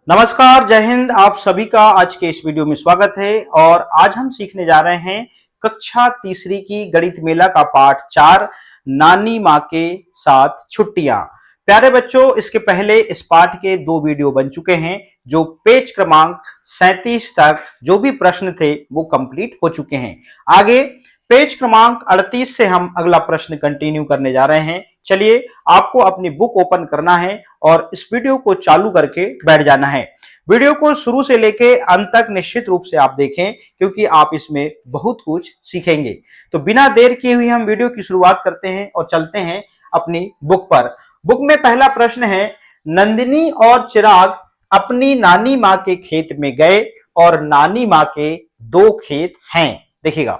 नमस्कार, जय हिंद। आप सभी का आज के इस वीडियो में स्वागत है और आज हम सीखने जा रहे हैं कक्षा तीसरी की गणित मेला का पाठ 4 नानी माँ के साथ छुट्टियां। प्यारे बच्चों, इसके पहले इस पाठ के 2 वीडियो बन चुके हैं जो पेज क्रमांक 37 तक जो भी प्रश्न थे वो कंप्लीट हो चुके हैं। आगे पेज क्रमांक 38 से हम अगला प्रश्न कंटिन्यू करने जा रहे हैं। चलिए, आपको अपनी बुक ओपन करना है और इस वीडियो को चालू करके बैठ जाना है। वीडियो को शुरू से लेके अंत तक निश्चित रूप से आप देखें क्योंकि आप इसमें बहुत कुछ सीखेंगे। तो बिना देर किए हुए हम वीडियो की शुरुआत करते हैं और चलते हैं अपनी बुक पर। बुक में पहला प्रश्न है, नंदिनी और चिराग अपनी नानी माँ के खेत में गए और नानी माँ के 2 खेत हैं। देखिएगा,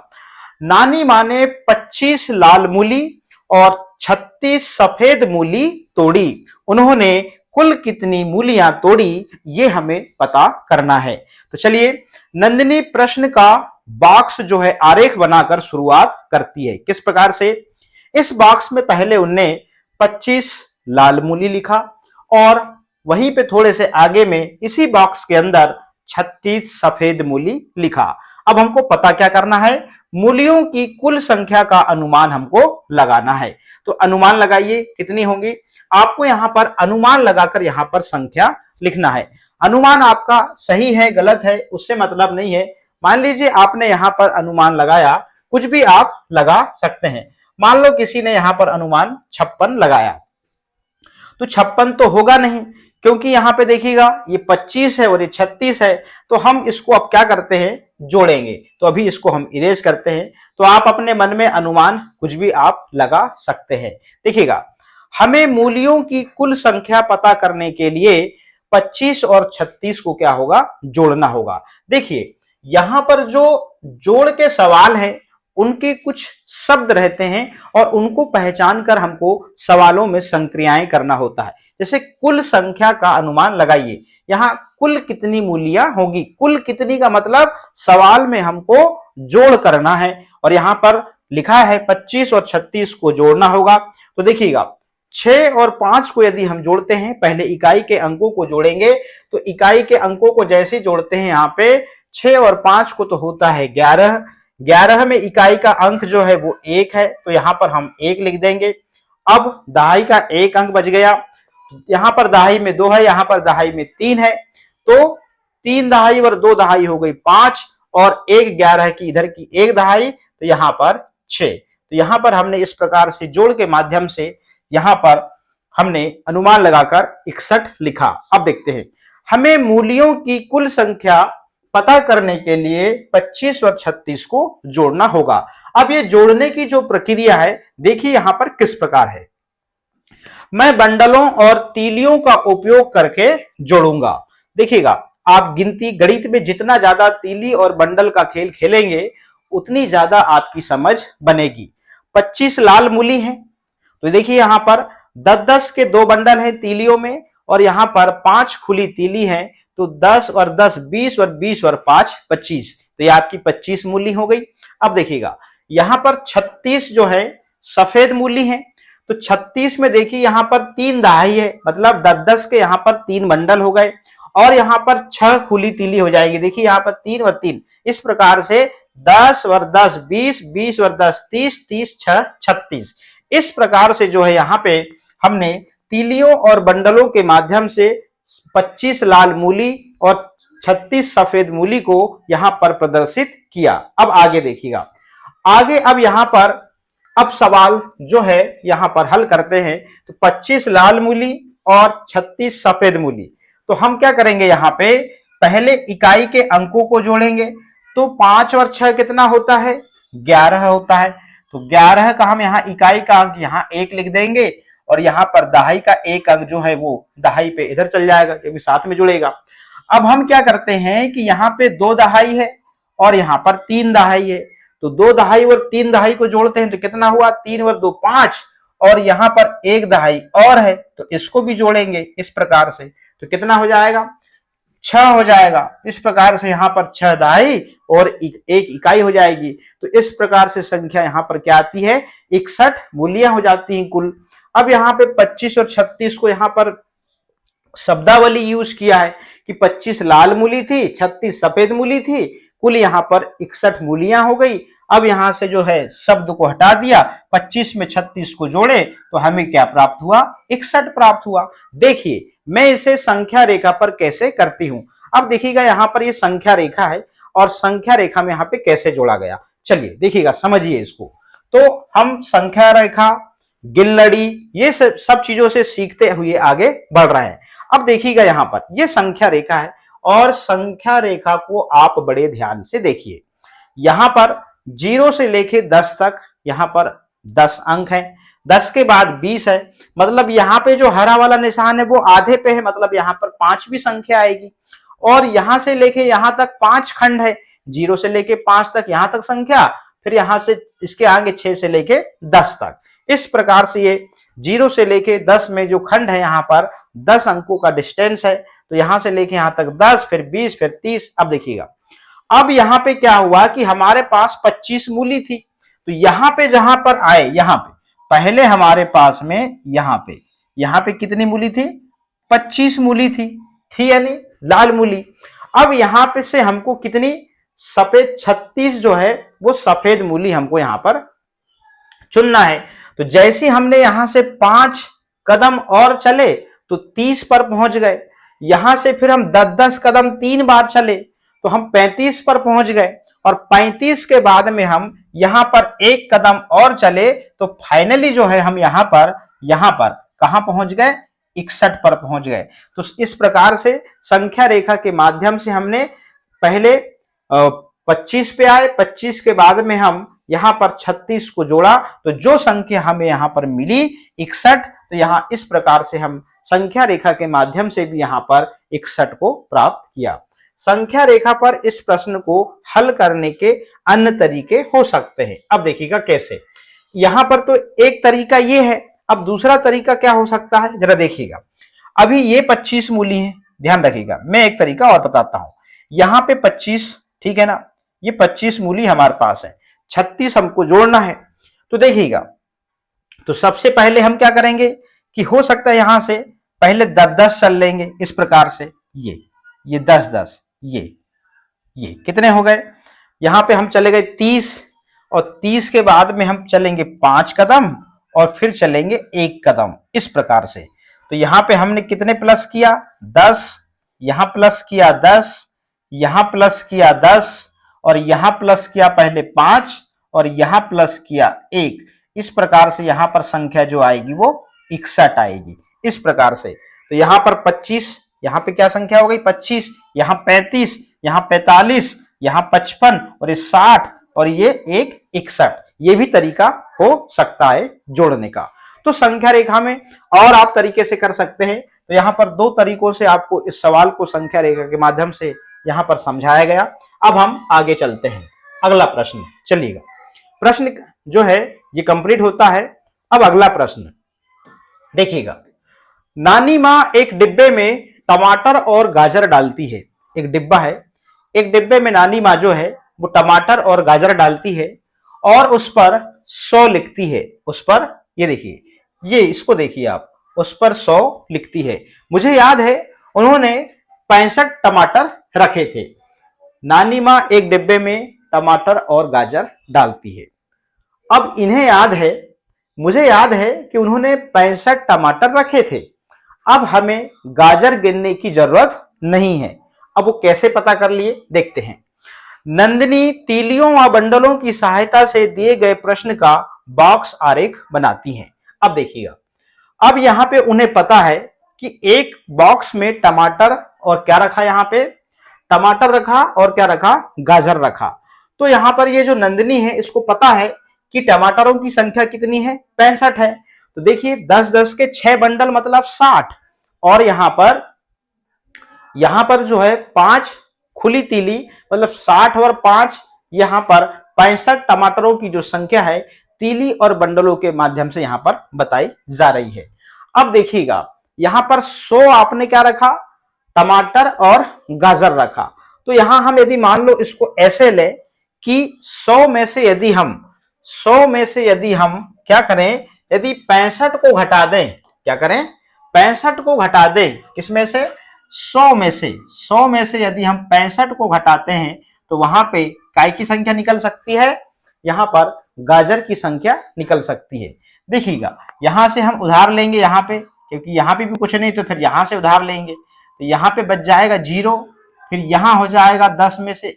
नानी माँ ने 25 लाल मूली और 36 सफेद मूली तोड़ी। उन्होंने कुल कितनी मूलियां तोड़ी, ये हमें पता करना है। तो चलिए, नंदिनी प्रश्न का बॉक्स जो है आरेख बनाकर शुरुआत करती है। किस प्रकार से? इस बॉक्स में पहले उनने 25 लाल मूली लिखा और वहीं पे थोड़े से आगे में इसी बॉक्स के अंदर 36 सफेद मूली लिखा। अब हमको पता क्या करना है? मूलियों की कुल संख्या का अनुमान हमको लगाना है। तो अनुमान लगाइए, कितनी होंगी? आपको यहां पर अनुमान लगाकर यहां पर संख्या लिखना है। अनुमान आपका सही है गलत है उससे मतलब नहीं है। मान लीजिए आपने यहां पर अनुमान लगाया, कुछ भी आप लगा सकते हैं। मान लो किसी ने यहां पर अनुमान 56 लगाया, तो 56 तो होगा नहीं क्योंकि यहां पे देखिएगा ये 25 है और ये 36 है। तो हम इसको अब क्या करते हैं? जोड़ेंगे। तो अभी इसको हम इरेज करते हैं। तो आप अपने मन में अनुमान कुछ भी आप लगा सकते हैं। देखिएगा, हमें मूलियों की कुल संख्या पता करने के लिए 25 और 36 को क्या होगा? जोड़ना होगा। देखिए, यहां पर जो जोड़ के सवाल है उनके कुछ शब्द रहते हैं और उनको पहचान कर हमको सवालों में संक्रियाएं करना होता है। जैसे कुल संख्या का अनुमान लगाइए, यहां कुल कितनी मूलियां होगी। कुल कितनी का मतलब सवाल में हमको जोड़ करना है और यहां पर लिखा है 25 और 36 को जोड़ना होगा। तो देखिएगा, 6 और 5 को यदि हम जोड़ते हैं, पहले इकाई के अंकों को जोड़ेंगे। तो इकाई के अंकों को जैसे जोड़ते हैं, यहाँ पे 6 और 5 को तो होता है 11। 11 में इकाई का अंक जो है वो 1 है, तो यहां पर हम 1 लिख देंगे। अब दहाई का 1 अंक बच गया। यहां पर दहाई में 2 है, यहां पर दहाई में 3 है, तो 3 दहाई और 2 दहाई हो गई 5 और 1 11 की इधर की 1 दहाई, तो यहां पर 6। तो यहां पर हमने इस प्रकार से जोड़ के माध्यम से यहां पर हमने अनुमान लगाकर 61 लिखा। अब देखते हैं, हमें मूलियों की कुल संख्या पता करने के लिए 25 और 36 को जोड़ना होगा। अब ये जोड़ने की जो प्रक्रिया है, देखिए यहां पर किस प्रकार है। मैं बंडलों और तीलियों का उपयोग करके जोड़ूंगा। देखिएगा, आप गिनती गणित में जितना ज्यादा तीली और बंडल का खेल खेलेंगे उतनी ज्यादा आपकी समझ बनेगी। 25 लाल मूली है, तो देखिए यहां पर 10-10 के 2 बंडल हैं तीलियों में और यहां पर 5 खुली तीली है। तो 10 और 10 20 और 20 और 5 25, तो ये आपकी 25 मूली हो गई। अब देखिएगा, यहां पर 36 जो है सफेद मूली है। तो 36 में देखिए यहां पर 3 दहाई है, मतलब 10-10 के यहां पर 3 बंडल हो गए और यहां पर 6 खुली तीली हो जाएगी। देखिए यहां पर 3 और 3, इस प्रकार से 10 और 10 20, 20 और 10 30, 30 6 36। इस प्रकार से जो है यहाँ पे हमने तीलियों और बंडलों के माध्यम से 25 लाल मूली और 36 सफेद मूली को यहां पर प्रदर्शित किया। अब आगे देखिएगा, आगे अब यहां पर अब सवाल जो है यहां पर हल करते हैं। तो 25 लाल मूली और 36 सफेद मूली, तो हम क्या करेंगे? यहाँ पे पहले इकाई के अंकों को जोड़ेंगे। तो 5 और 6 कितना होता है? 11 होता है। तो 11 का हम यहाँ इकाई का अंक यहाँ 1 लिख देंगे और यहाँ पर दहाई का 1 अंक जो है वो दहाई पे इधर चल जाएगा क्योंकि साथ में जुड़ेगा। अब हम क्या करते हैं कि यहाँ पे 2 दहाई है और यहाँ पर 3 दहाई है। तो 2 दहाई और 3 दहाई को जोड़ते हैं तो कितना हुआ? 3 और 2 5 और यहाँ पर 1 दहाई और है, तो इसको भी जोड़ेंगे इस प्रकार से, तो कितना हो जाएगा? 6 हो जाएगा। इस प्रकार से यहाँ पर 6 दहाई और 1 इकाई हो जाएगी। तो इस प्रकार से संख्या यहाँ पर क्या आती है? 61 मूलियां हो जाती हैं कुल। अब यहाँ पे 25 और 36 को यहाँ पर शब्दावली यूज किया है कि 25 लाल मूली थी, 36 सफेद मूली थी, कुल यहाँ पर 61 मूलियां हो गई। अब यहां से जो है शब्द को हटा दिया, 25 में 36 को जोड़े तो हमें क्या प्राप्त हुआ, 61 प्राप्त हुआ। देखिए मैं इसे संख्या रेखा पर कैसे करती हूं। अब देखिएगा यहाँ पर ये संख्या रेखा है और संख्या रेखा में यहाँ पे कैसे जोड़ा गया, चलिए देखिएगा, समझिए इसको। तो हम संख्या रेखा, गिनलड़ी, ये सब चीजों से सीखते हुए आगे बढ़ रहे हैं। अब देखिएगा यहाँ पर ये संख्या रेखा है और संख्या रेखा को आप बड़े ध्यान से देखिए। यहां पर 0 से लेके 10 तक यहां पर 10 अंक है, 10 के बाद 20 है, मतलब यहां पे जो हरा वाला निशान है वो आधे पे है, मतलब यहां पर 5वीं संख्या आएगी। और यहां से लेके यहां तक 5 खंड है, 0 से लेके 5 तक यहां तक संख्या, फिर यहां से इसके आगे 6 से लेके 10 तक। इस प्रकार से ये 0 से लेके 10 में जो खंड है यहाँ पर 10 अंकों का डिस्टेंस है, तो यहां से लेके यहां तक 10, फिर 20, फिर 30। अब देखिएगा अब यहां पे क्या हुआ कि हमारे पास 25 मूली थी, तो यहां पे जहां पर आए, यहां पे पहले हमारे पास में यहां पे कितनी मूली थी, 25 मूली थी यानी लाल मूली। अब यहां पे से हमको कितनी सफेद 36 जो है वो सफेद मूली हमको यहां पर चुनना है। तो जैसे हमने यहां से 5 कदम और चले तो 30 पर पहुंच गए, यहां से फिर हम 10-10 कदम 3 बार चले तो हम 35 पर पहुंच गए, और 35 के बाद में हम यहां पर 1 कदम और चले तो फाइनली जो है हम यहां पर कहां पहुंच गए, 61 पर पहुंच गए। तो इस प्रकार से संख्या रेखा के माध्यम से हमने पहले 25 पे आए, 25 के बाद में हम यहां पर 36 को जोड़ा तो जो संख्या हमें यहां पर मिली 61। तो यहां इस प्रकार से हम संख्या रेखा के माध्यम से भी यहां पर 61 को प्राप्त किया। संख्या रेखा पर इस प्रश्न को हल करने के अन्य तरीके हो सकते हैं। अब देखिएगा कैसे, यहां पर तो एक तरीका ये है, अब दूसरा तरीका क्या हो सकता है जरा देखिएगा। अभी ये 25 मूली है, ध्यान रखिएगा, मैं एक तरीका और बताता हूं। यहां पे 25, ठीक है ना, ये 25 मूली हमारे पास है, 36 हमको जोड़ना है। तो देखिएगा, तो सबसे पहले हम क्या करेंगे कि हो सकता है यहां से पहले 10-10 चल लेंगे, इस प्रकार से ये 10-10, ये कितने हो गए, यहां पे हम चले गए 30, और 30 के बाद में हम चलेंगे 5 कदम और फिर चलेंगे 1 कदम, इस प्रकार से। तो यहां पे हमने कितने प्लस किया, 10, यहां प्लस किया 10, यहां प्लस किया 10, और यहां प्लस किया पहले 5, और यहां प्लस किया 1। इस प्रकार से यहां पर संख्या जो आएगी वो 61 आएगी, इस प्रकार से। तो यहां पर 25, यहां पे क्या संख्या हो गई, 25, यहां 35, यहां 45, यहां 55, और ये 60, और ये एक 61। ये भी तरीका हो सकता है जोड़ने का। तो संख्या रेखा में और आप तरीके से कर सकते हैं। तो यहां पर 2 तरीकों से आपको इस सवाल को संख्या रेखा के माध्यम से यहां पर समझाया गया। अब हम आगे चलते हैं, अगला प्रश्न चलिएगा। प्रश्न जो है ये कंप्लीट होता है। अब अगला प्रश्न देखिएगा, नानी माँ एक डिब्बे में टमाटर और गाजर डालती है। एक डिब्बा है, एक डिब्बे में नानी माँ जो है वो टमाटर और गाजर डालती है और उस पर 100 लिखती है। उस पर ये देखिए, ये इसको देखिए आप, उस पर 100 लिखती है। मुझे याद है उन्होंने 65 टमाटर रखे थे। नानी माँ एक डिब्बे में टमाटर और गाजर डालती है। अब इन्हें याद है, मुझे याद है कि उन्होंने 65 टमाटर रखे थे। अब हमें गाजर गिनने की जरूरत नहीं है। अब वो कैसे पता कर लिए, देखते हैं। नंदिनी तीलियों व बंडलों की सहायता से दिए गए प्रश्न का बॉक्स आरेख बनाती हैं। अब देखिएगा, अब यहां पे उन्हें पता है कि एक बॉक्स में टमाटर और क्या रखा, यहां पे टमाटर रखा और क्या रखा, गाजर रखा। तो यहां पर ये जो नंदिनी है इसको पता है कि टमाटरों की संख्या कितनी है, 65 है। तो देखिए 10-10 के 6 बंडल मतलब 60, और यहां पर जो है 5 खुली तीली मतलब 60 और 5, यहां पर 65 टमाटरों की जो संख्या है तीली और बंडलों के माध्यम से यहां पर बताई जा रही है। अब देखिएगा, यहां पर 100 आपने क्या रखा, टमाटर और गाजर रखा। तो यहां हम यदि मान लो इसको ऐसे ले कि 100 में से यदि हम क्या करें, यदि 65 को घटा दें, क्या करें, 65 को घटा दें किसमें से, 100 में से यदि हम 65 को घटाते हैं तो वहां पे काय की संख्या निकल सकती है, यहाँ पर गाजर की संख्या निकल सकती है। देखिएगा यहां से हम उधार लेंगे यहाँ पे, क्योंकि यहाँ पे भी कुछ नहीं तो फिर यहां से उधार लेंगे, तो यहाँ पे बच जाएगा 0, फिर यहाँ हो जाएगा 10 में से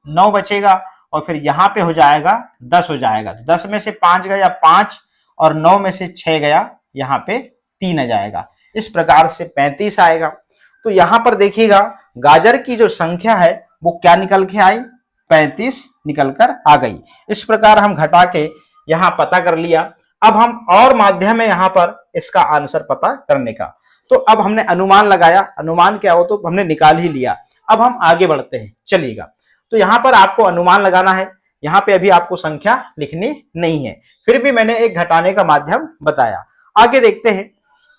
9 बचेगा, और फिर यहाँ पे हो जाएगा 10 हो जाएगा, 10 में से 5 गया 5, और 9 में से 6 गया, यहाँ पे 3 आ जाएगा। इस प्रकार से 35 आएगा। तो यहाँ पर देखिएगा गाजर की जो संख्या है वो क्या निकल के आई, 35 निकल कर आ गई। इस प्रकार हम घटा के यहाँ पता कर लिया। अब हम और माध्यम है यहाँ पर इसका आंसर पता करने का। तो अब हमने अनुमान लगाया, अनुमान क्या हो तो हमने निकाल ही लिया। अब हम आगे बढ़ते हैं, चलिएगा। तो यहाँ पर आपको अनुमान लगाना है, यहाँ पे अभी आपको संख्या लिखनी नहीं है, फिर भी मैंने एक घटाने का माध्यम बताया। आगे देखते हैं,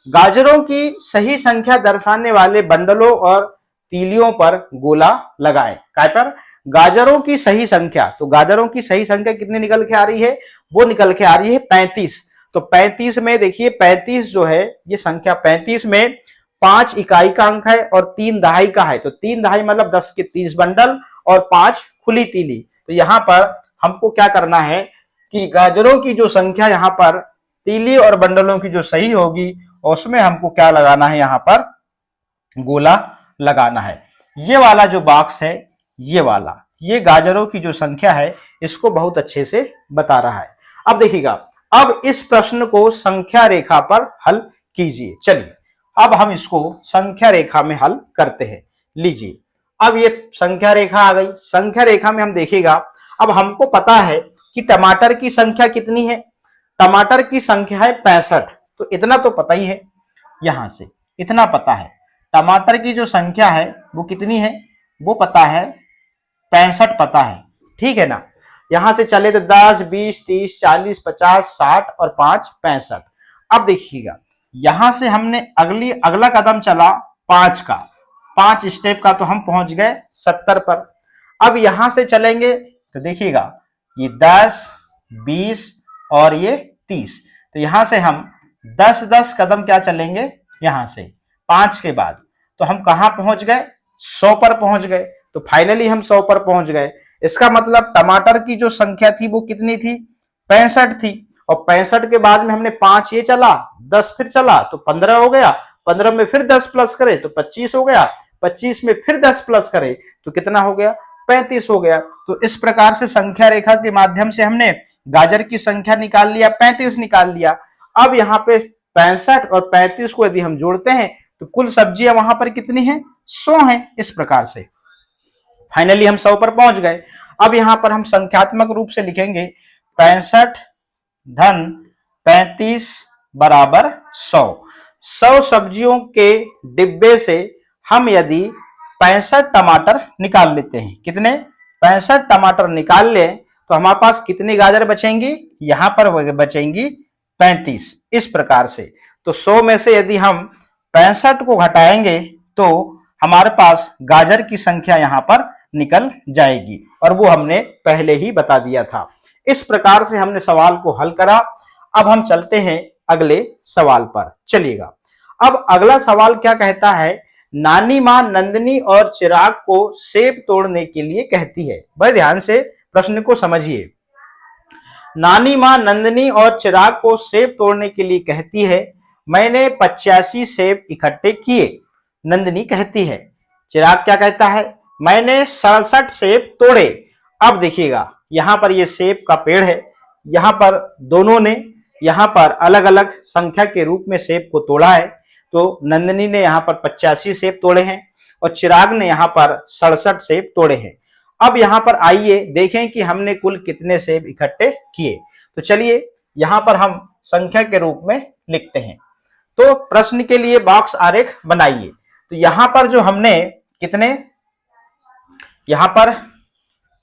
गाजरों की सही संख्या दर्शाने वाले बंडलों और तीलियों पर गोला लगाएं। काय पर? गाजरों की सही संख्या। तो गाजरों की सही संख्या कितनी निकल के आ रही है, वो निकल के आ रही है 35। तो 35 में देखिए 35 जो है ये संख्या 35 में 5 इकाई का अंक है और 3 दहाई का है। तो 3 दहाई मतलब 10 के 30 बंडल और 5 खुली तीली। तो यहाँ पर हमको क्या करना है कि गाजरों की जो संख्या यहाँ पर तीली और बंडलों की जो सही होगी उसमें हमको क्या लगाना है, यहाँ पर गोला लगाना है। ये वाला जो बॉक्स है, ये वाला, ये गाजरों की जो संख्या है इसको बहुत अच्छे से बता रहा है। अब देखिएगा, अब इस प्रश्न को संख्या रेखा पर हल कीजिए। चलिए अब हम इसको संख्या रेखा में हल करते हैं। लीजिए, अब ये संख्या रेखा आ गई। संख्या रेखा में हम देखिएगा, अब हमको पता है कि टमाटर की संख्या कितनी है। टमाटर की संख्या है 65, तो इतना तो पता ही है, यहां से इतना पता है। टमाटर की जो संख्या है वो कितनी है, वो पता है, 65 पता है, ठीक है ना। यहां से चले तो 10, 20, 30, 40, 50, 60 और 5 65। अब देखिएगा यहां से हमने अगला कदम चला 5 का, 5 स्टेप का, तो हम पहुंच गए 70 पर। अब यहां से चलेंगे तो देखिएगा ये 10, 20 और ये 30, तो यहां से हम 10-10 कदम क्या चलेंगे, यहां से 5 के बाद, तो हम कहां पहुंच गए, 100 पर पहुंच गए। तो फाइनली हम 100 पर पहुंच गए। इसका मतलब टमाटर की जो संख्या थी वो कितनी थी, 65 थी, और 65 के बाद में हमने 5 ये चला, 10 फिर चला तो 15 हो गया, 15 में फिर 10 प्लस करे तो 25 हो गया, 25 में फिर 10 प्लस करे तो कितना हो गया, 35 हो गया। तो इस प्रकार से संख्या रेखा के माध्यम से हमने गाजर की संख्या निकाल लिया, 35 निकाल लिया। अब यहाँ पे 65 और 35 को यदि हम जोड़ते हैं तो कुल सब्जियां वहां पर कितनी है, 100 है। इस प्रकार से फाइनली हम 100 पर पहुंच गए। अब यहां पर हम संख्यात्मक रूप से लिखेंगे 65 धन 35 बराबर 100। 100 सब्जियों के डिब्बे से हम यदि 65 टमाटर निकाल लेते हैं, कितने, 65 टमाटर निकाल ले तो हमारे पास कितनी गाजर बचेंगी, यहां पर बचेंगी 35। इस प्रकार से तो 100 में से यदि हम 65 को घटाएंगे तो हमारे पास गाजर की संख्या यहां पर निकल जाएगी, और वो हमने पहले ही बता दिया था। इस प्रकार से हमने सवाल को हल करा। अब हम चलते हैं अगले सवाल पर, चलिएगा। अब अगला सवाल क्या कहता है, नानी मां नंदनी और चिराग को सेब तोड़ने के लिए कहती है। बड़े ध्यान से प्रश्न को समझिए। नानी मां नंदनी और चिराग को सेब तोड़ने के लिए कहती है, मैंने 85 सेब इकट्ठे किए। नंदनी कहती है, चिराग क्या कहता है, मैंने 67 सेब तोड़े। अब देखिएगा यहां पर ये सेब का पेड़ है, यहां पर दोनों ने यहां पर अलग अलग संख्या के रूप में सेब को तोड़ा है। तो नंदनी ने यहां पर 85 सेब तोड़े हैं और चिराग ने यहां पर 67 सेब तोड़े हैं। अब यहां पर आइए देखें कि हमने कुल कितने सेब इकट्ठे किए। तो चलिए यहां पर हम संख्या के रूप में लिखते हैं। तो प्रश्न के लिए बॉक्स आरेख बनाइए। तो यहां पर जो हमने कितने, यहां पर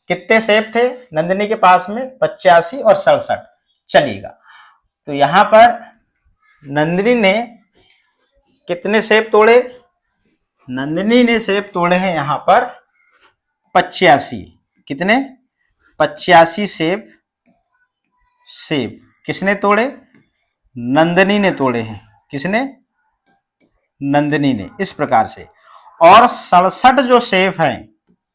कितने सेब थे नंदिनी के पास में, 85 और 67। चलिएगा तो यहां पर नंदिनी ने कितने सेब तोड़े, नंदिनी ने सेब तोड़े हैं यहां पर 85। कितने, 85 सेब। सेब किसने तोड़े, नंदिनी ने तोड़े हैं। किसने, नंदिनी ने। इस प्रकार से और 67 जो सेब हैं,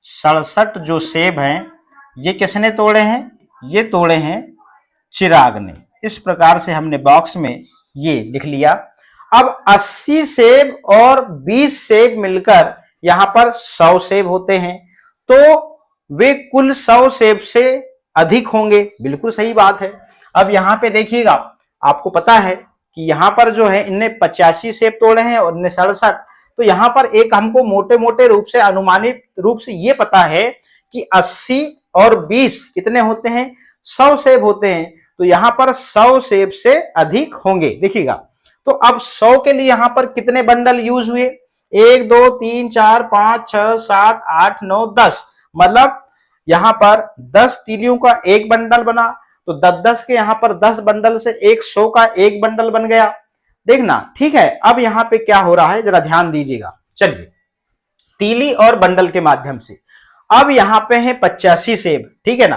67 जो सेब हैं, ये किसने तोड़े हैं? ये तोड़े हैं चिराग ने। इस प्रकार से हमने बॉक्स में ये लिख लिया। अब 80 सेब और 20 सेब मिलकर यहां पर 100 सेब होते हैं, तो वे कुल 100 सेब से अधिक होंगे। बिल्कुल सही बात है। अब यहां पे देखिएगा, आपको पता है कि यहां पर जो है इनने 85 सेब तोड़े हैं और इनने 67, तो यहां पर एक हमको मोटे मोटे रूप से अनुमानित रूप से ये पता है कि 80 और 20 कितने होते हैं? 100 सेब होते हैं। तो यहां पर 100 सेब से अधिक होंगे। देखिएगा, तो अब 100 के लिए यहां पर कितने बंडल यूज हुए? 1 2 3 4 5 6 7 8 9 10, मतलब यहां पर 10 तीलियों का एक बंडल बना, तो 10-10 के यहां पर 10 बंडल से 100 का एक बंडल बन गया। देखना, ठीक है। अब यहां पे क्या हो रहा है, जरा ध्यान दीजिएगा। चलिए, तीली और बंडल के माध्यम से अब यहां पे है 85 सेब, ठीक है ना।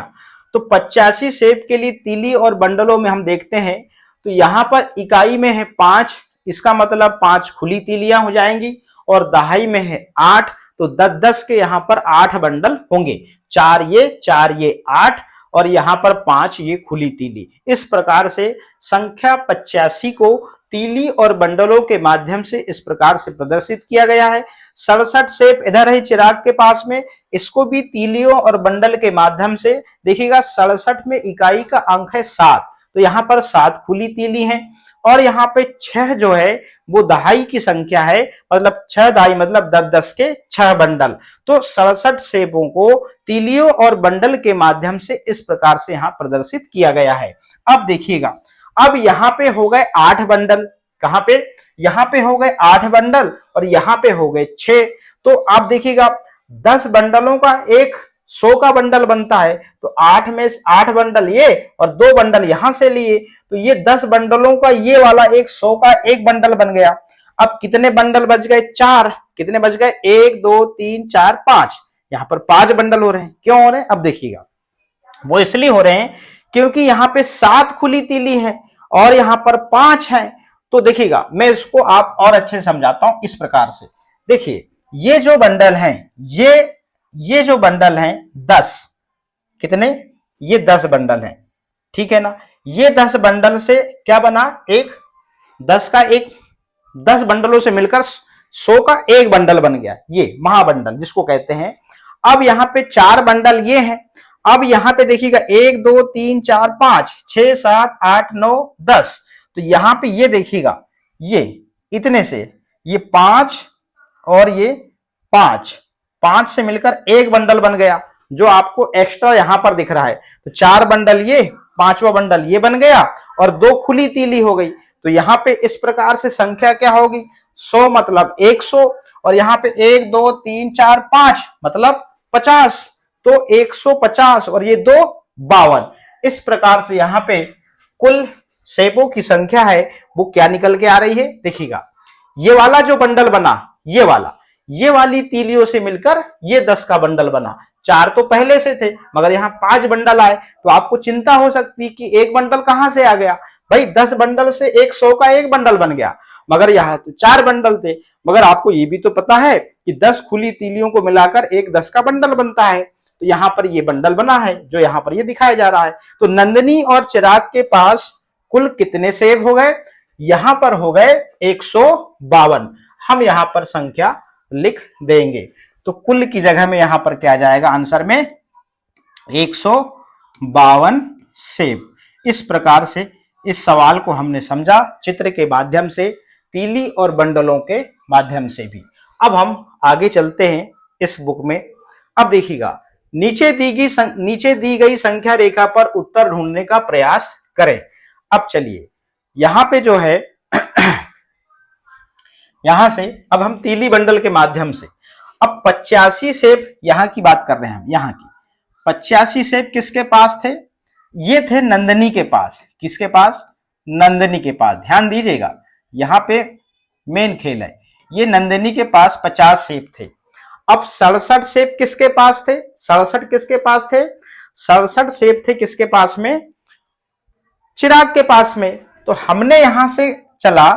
तो 85 सेब के लिए तीली और बंडलों में हम देखते हैं, तो यहां पर इकाई में है 5, इसका मतलब 5 खुली तीलियां हो जाएंगी, और दहाई में है 8, तो 10-10 के यहां पर 8 बंडल होंगे। 4 ये 8, और यहां पर 5 ये खुली तीली। इस प्रकार से संख्या 85 को तीली और बंडलों के माध्यम से इस प्रकार से प्रदर्शित किया गया है। 67 सेब इधर है चिराग के पास में, इसको भी तीलियों और बंडल के माध्यम से देखिएगा। 67 में इकाई का अंक है 7, तो यहां पर 7 खुली तीली है, और यहां पे 6 जो है वो दहाई की संख्या है, मतलब 6 दहाई मतलब 10-10 के 6 बंडल। तो 67 सेबों को तीलियों और बंडल के माध्यम से इस प्रकार से यहां प्रदर्शित किया गया है। अब देखिएगा, अब यहां पे हो गए 8 बंडल। कहां पे? यहां पे हो गए 8 बंडल, और यहां पे हो गए 6। तो आप देखिएगा, 10 बंडलों का एक 100 का बंडल बनता है, तो 8 में 8 बंडल ये और 2 बंडल यहां से लिए, तो ये 10 बंडलों का ये वाला एक 100 का एक बंडल बन गया। अब कितने बंडल बच गए? 4। कितने बच गए? 1 2 3 4 5। यहां पर 5 बंडल हो रहे हैं। क्यों हो रहे हैं? अब देखिएगा, वो इसलिए हो रहे हैं क्योंकि यहां पे 7 खुली तीली है और यहां पर 5 है। तो देखिएगा, मैं इसको आप और अच्छे से समझाता हूं इस प्रकार से। देखिए, ये जो बंडल हैं, ये जो बंडल हैं 10, कितने? ये 10 बंडल हैं, ठीक है ना। ये 10 बंडल से क्या बना? एक 10 का एक 10 बंडलों से मिलकर 100 का एक बंडल बन गया, ये महाबंडल जिसको कहते हैं। अब यहां पे 4 बंडल ये हैं। अब यहां पे देखिएगा, 1 2 3 4 5 6 7 8 9 10, तो यहां पे ये देखिएगा, ये इतने से ये 5 और ये 5 से मिलकर एक बंडल बन गया, जो आपको एक्स्ट्रा यहां पर दिख रहा है। तो 4 बंडल ये, 5वां बंडल ये बन गया, और 2 खुली तीली हो गई। तो यहां पे इस प्रकार से संख्या क्या होगी? 100 मतलब 100, और यहां पे 1 2 3 4 5 मतलब 50, तो 150, और ये 2 52। इस प्रकार से यहां पे कुल सेबों की संख्या है वो क्या निकल के आ रही है? देखिएगा, ये वाला जो बंडल बना, ये वाली तीलियों से मिलकर ये 10 का बंडल बना। 4 तो पहले से थे, मगर यहाँ 5 बंडल आए, तो आपको चिंता हो सकती कि एक बंडल कहां से आ गया। भाई 10 बंडल से एक 100 का एक बंडल बन गया, मगर यहाँ तो 4 बंडल थे। मगर आपको ये भी तो पता है कि 10 खुली तीलियों को मिलाकर एक 10 का बंडल बनता है, तो यहाँ पर ये बंडल बना है जो यहाँ पर ये दिखाया जा रहा है। तो नंदिनी और चिराग के पास कुल कितने सेब हो गए? यहां पर हो गए 152। हम यहां पर संख्या लिख देंगे, तो कुल की जगह में यहां पर क्या जाएगा आंसर में? 152 सेब। इस प्रकार से इस सवाल को हमने समझा, चित्र के माध्यम से, तीली और बंडलों के माध्यम से भी। अब हम आगे चलते हैं इस बुक में। अब देखिएगा, नीचे दी गई संख्या रेखा पर उत्तर ढूंढने का प्रयास करें। अब चलिए, यहां पे जो है यहां से अब हम तीली बंडल के माध्यम से, अब 85 सेब यहां की बात कर रहे हैं हम, यहां की 85 सेब किसके पास थे? ये थे नंदिनी के पास। किसके पास? नंदिनी के पास। ध्यान दीजिएगा, यहां पे मेन खेल है। ये नंदिनी के पास 50 सेब थे। अब 67 सेब किसके पास थे? 67 किसके पास थे? 67 सेब थे किसके पास में? चिराग के पास में। तो हमने यहां से चला,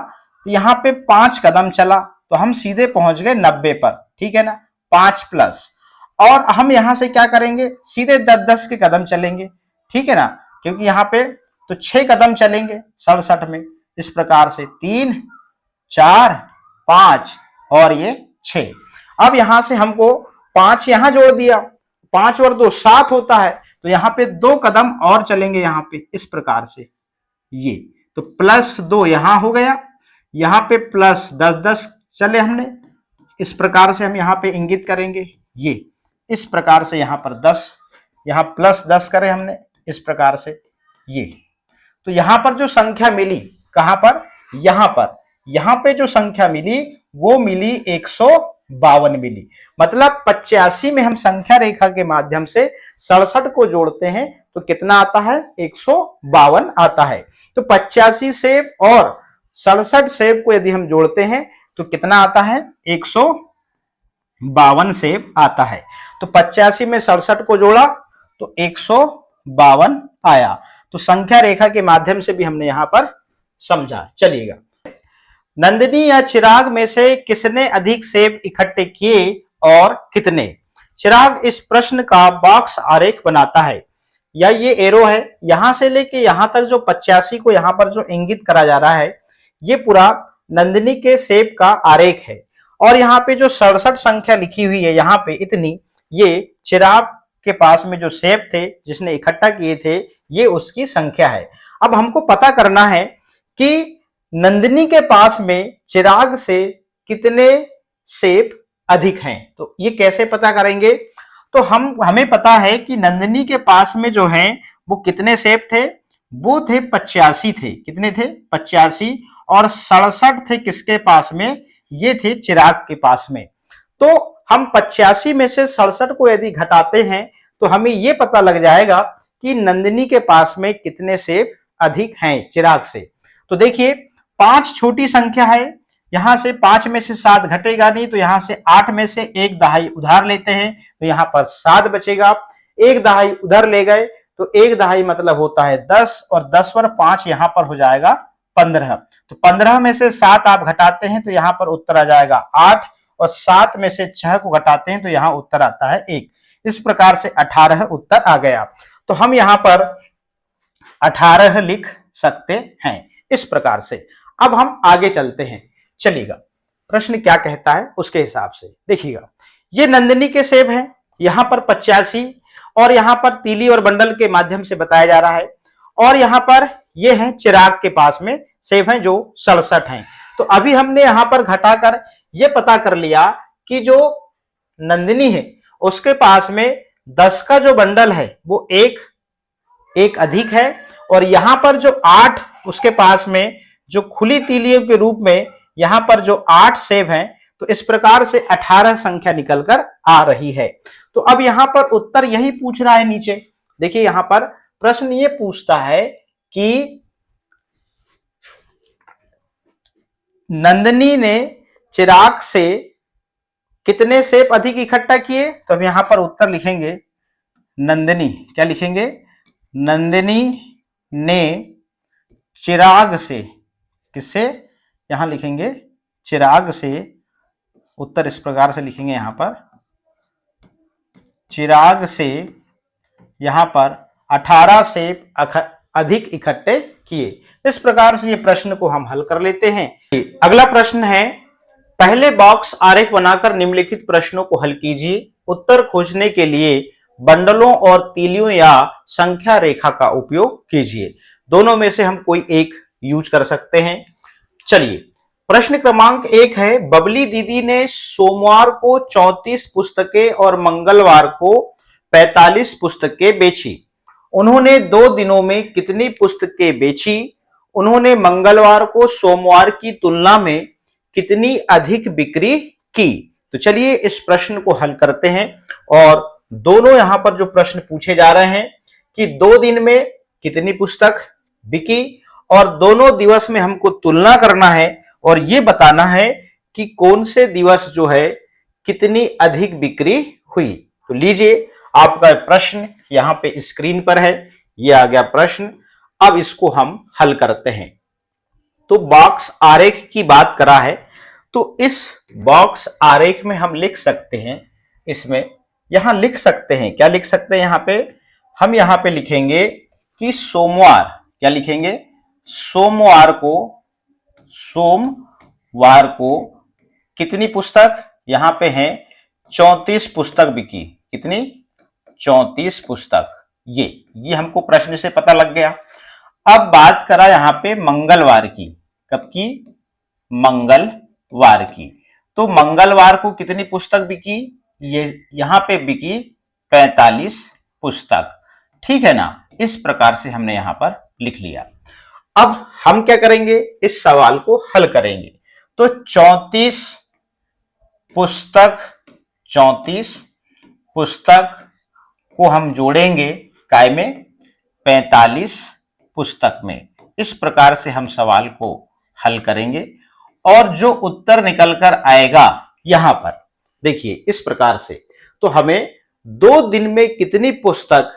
यहां पे 5 कदम चला, तो हम सीधे पहुंच गए 90 पर, ठीक है ना, 5 प्लस, और हम यहां से क्या करेंगे, सीधे 10-10 के कदम चलेंगे, ठीक है ना, क्योंकि यहाँ पे तो 6 कदम चलेंगे 67 में, इस प्रकार से 3 4 5 और ये 6। अब यहां से हमको 5 यहां जोड़ दिया, 5 और 2 7 होता है, तो यहाँ पे 2 कदम और चलेंगे यहाँ पे इस प्रकार से, ये तो +2 यहां हो गया, यहाँ पे +10-10 चले हमने, इस प्रकार से हम यहाँ पे इंगित करेंगे, ये इस प्रकार से यहाँ पर 10, यहाँ +10 करे हमने इस प्रकार से, ये तो यहाँ पर जो संख्या मिली, कहां पर, यहाँ पे जो संख्या मिली वो मिली 152 मिली। मतलब 85 में हम संख्या रेखा के माध्यम से 67 को जोड़ते हैं तो कितना आता है, 152 आता है। तो 85 सेब और 67 सेब को यदि हम जोड़ते हैं तो कितना आता है, 152 सेब आता है। तो 85 में 67 को जोड़ा तो 152 आया। तो संख्या रेखा के माध्यम से भी हमने यहां पर समझा। चलिएगा, नंदिनी या चिराग में से किसने अधिक सेब इकट्ठे किए और कितने। चिराग इस प्रश्न का बॉक्स आरेख बनाता है, या ये एरो है, यहां से लेके यहां तक जो 85 को यहां पर जो इंगित करा जा रहा है, ये पूरा नंदिनी के सेब का आरेख है। और यहाँ पे जो 67 संख्या लिखी हुई है यहाँ पे इतनी, ये चिराग के पास में जो सेब थे जिसने इकट्ठा किए थे, ये उसकी संख्या है। अब हमको पता करना है कि नंदिनी के पास में चिराग से कितने सेब अधिक हैं। तो ये कैसे पता करेंगे, तो हमें पता है कि नंदिनी के पास में जो है वो कितने सेब थे, वो थे 85 थे। कितने थे, 85, और 67 थे किसके पास में, ये थे चिराग के पास में। तो हम 85 में से 67 को यदि घटाते हैं तो हमें ये पता लग जाएगा कि नंदिनी के पास में कितने सेब अधिक हैं चिराग से। तो देखिए, 5 छोटी संख्या है, यहां से 5 में से 7 घटेगा नहीं, तो यहां से 8 में से 1 दहाई उधार लेते हैं तो यहां पर 7 बचेगा। 1 दहाई उधर ले गए तो 1 दहाई मतलब होता है 10, और 10 और 5 यहां पर हो जाएगा 15। तो 15 में से 7 आप घटाते हैं तो यहां पर उत्तर आ जाएगा 8, और 7 में से 6 को घटाते हैं तो यहां उत्तर आता है 1। इस प्रकार से 18 उत्तर आ गया। तो हम यहां पर 18 लिख सकते हैं इस प्रकार से। अब हम आगे चलते हैं, चलिएगा प्रश्न क्या कहता है उसके हिसाब से देखिएगा। ये नंदिनी के सेब हैं, यहां पर 85, और यहां पर तीली और बंडल के माध्यम से बताया जा रहा है, और यहां पर ये है चिराग के पास में सेब हैं जो 67 हैं। तो अभी हमने यहां पर घटाकर ये पता कर लिया कि जो नंदिनी है उसके पास में 10 का जो बंडल है वो एक अधिक है, और यहां पर जो 8 उसके पास में जो खुली तीलियों के रूप में यहां पर जो 8 सेब हैं, तो इस प्रकार से 18 संख्या निकलकर आ रही है। तो अब यहां पर उत्तर यही पूछ रहा है नीचे। देखिए, यहां पर प्रश्न ये पूछता है कि नंदिनी ने चिराग से कितने सेब अधिक इकट्ठा किए। तो हम यहां पर उत्तर लिखेंगे नंदिनी, क्या लिखेंगे, नंदिनी ने चिराग से, किससे, यहां लिखेंगे चिराग से, उत्तर इस प्रकार से लिखेंगे यहां पर, चिराग से यहां पर 18 सेब अधिक इकट्ठे किए। इस प्रकार से ये प्रश्न को हम हल कर लेते हैं। अगला प्रश्न है, पहले बॉक्स आरेख बनाकर निम्नलिखित प्रश्नों को हल कीजिए। उत्तर खोजने के लिए बंडलों और तीलियों या संख्या रेखा का उपयोग कीजिए। दोनों में से हम कोई एक यूज कर सकते हैं। चलिए, प्रश्न क्रमांक 1 है, बबली दीदी ने सोमवार को 34 पुस्तकें और मंगलवार को 45 पुस्तकें बेची। उन्होंने 2 दिनों में कितनी पुस्तकें बेची। उन्होंने मंगलवार को सोमवार की तुलना में कितनी अधिक बिक्री की। तो चलिए इस प्रश्न को हल करते हैं। और दोनों यहां पर जो प्रश्न पूछे जा रहे हैं कि 2 दिन में कितनी पुस्तक बिकी, और दोनों दिवस में हमको तुलना करना है और ये बताना है कि कौन से दिवस जो है कितनी अधिक बिक्री हुई। तो लीजिए, आपका प्रश्न यहां पे स्क्रीन पर है, ये आ गया प्रश्न। अब इसको हम हल करते हैं। तो बॉक्स आरेख की बात करा है, तो इस बॉक्स आरेख में हम लिख सकते हैं, इसमें यहां लिख सकते हैं, क्या लिख सकते हैं यहां पे, हम यहां पे लिखेंगे कि सोमवार, क्या लिखेंगे, सोमवार को कितनी पुस्तक, यहां पे है 34 पुस्तक बिकी, कितनी, 34 पुस्तक। ये हमको प्रश्न से पता लग गया। अब बात करा यहां पे मंगलवार की, कब की, मंगलवार की। तो मंगलवार को कितनी पुस्तक बिकी, ये यहां पे बिकी 45 पुस्तक, ठीक है ना। इस प्रकार से हमने यहां पर लिख लिया। अब हम क्या करेंगे, इस सवाल को हल करेंगे। तो 34 पुस्तक, 34 पुस्तक को हम जोड़ेंगे काय में, 45 पुस्तक में। इस प्रकार से हम सवाल को हल करेंगे और जो उत्तर निकलकर आएगा यहां पर देखिए इस प्रकार से, तो हमें 2 दिन में कितनी पुस्तक